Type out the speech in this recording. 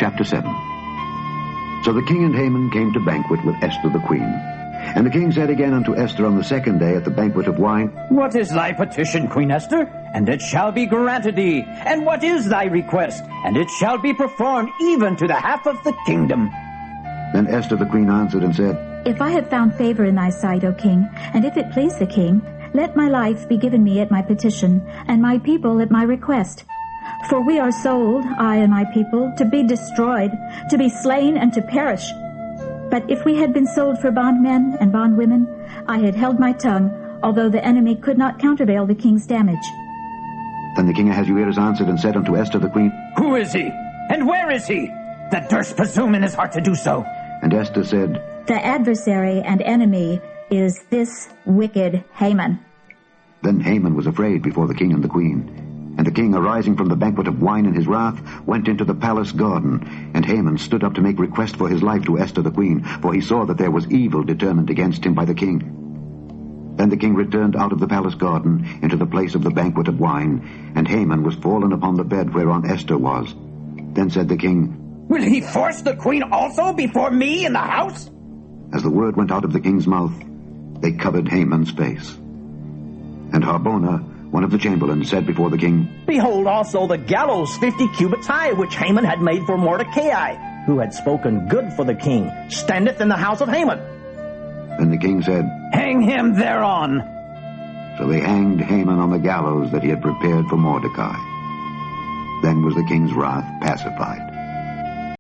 Chapter 7. So the king and Haman came to banquet with Esther the queen. And the king said again unto Esther on the second day at the banquet of wine, What is thy petition, Queen Esther? And it shall be granted thee. And what is thy request? And it shall be performed even to the half of the kingdom. Then Esther the queen answered and said, If I have found favor in thy sight, O king, and if it please the king, let my life be given me at my petition, and my people at my request. For we are sold, I and my people, to be destroyed, to be slain, and to perish. But if we had been sold for bondmen and bondwomen, I had held my tongue, although the enemy could not countervail the king's damage. Then the king Ahasuerus answered and said unto Esther the queen, Who is he? And where is he, that durst presume in his heart to do so? And Esther said, The adversary and enemy is this wicked Haman. Then Haman was afraid before the king and the queen. And the king, arising from the banquet of wine in his wrath, went into the palace garden. And Haman stood up to make request for his life to Esther the queen, for he saw that there was evil determined against him by the king. Then the king returned out of the palace garden into the place of the banquet of wine, and Haman was fallen upon the bed whereon Esther was. Then said the king, Will he force the queen also before me in the house? As the word went out of the king's mouth, they covered Haman's face. And Harbona, one of the chamberlains, said before the king, Behold also the gallows 50 cubits high, which Haman had made for Mordecai, who had spoken good for the king, standeth in the house of Haman. Then the king said, Hang him thereon. So they hanged Haman on the gallows that he had prepared for Mordecai. Then was the king's wrath pacified.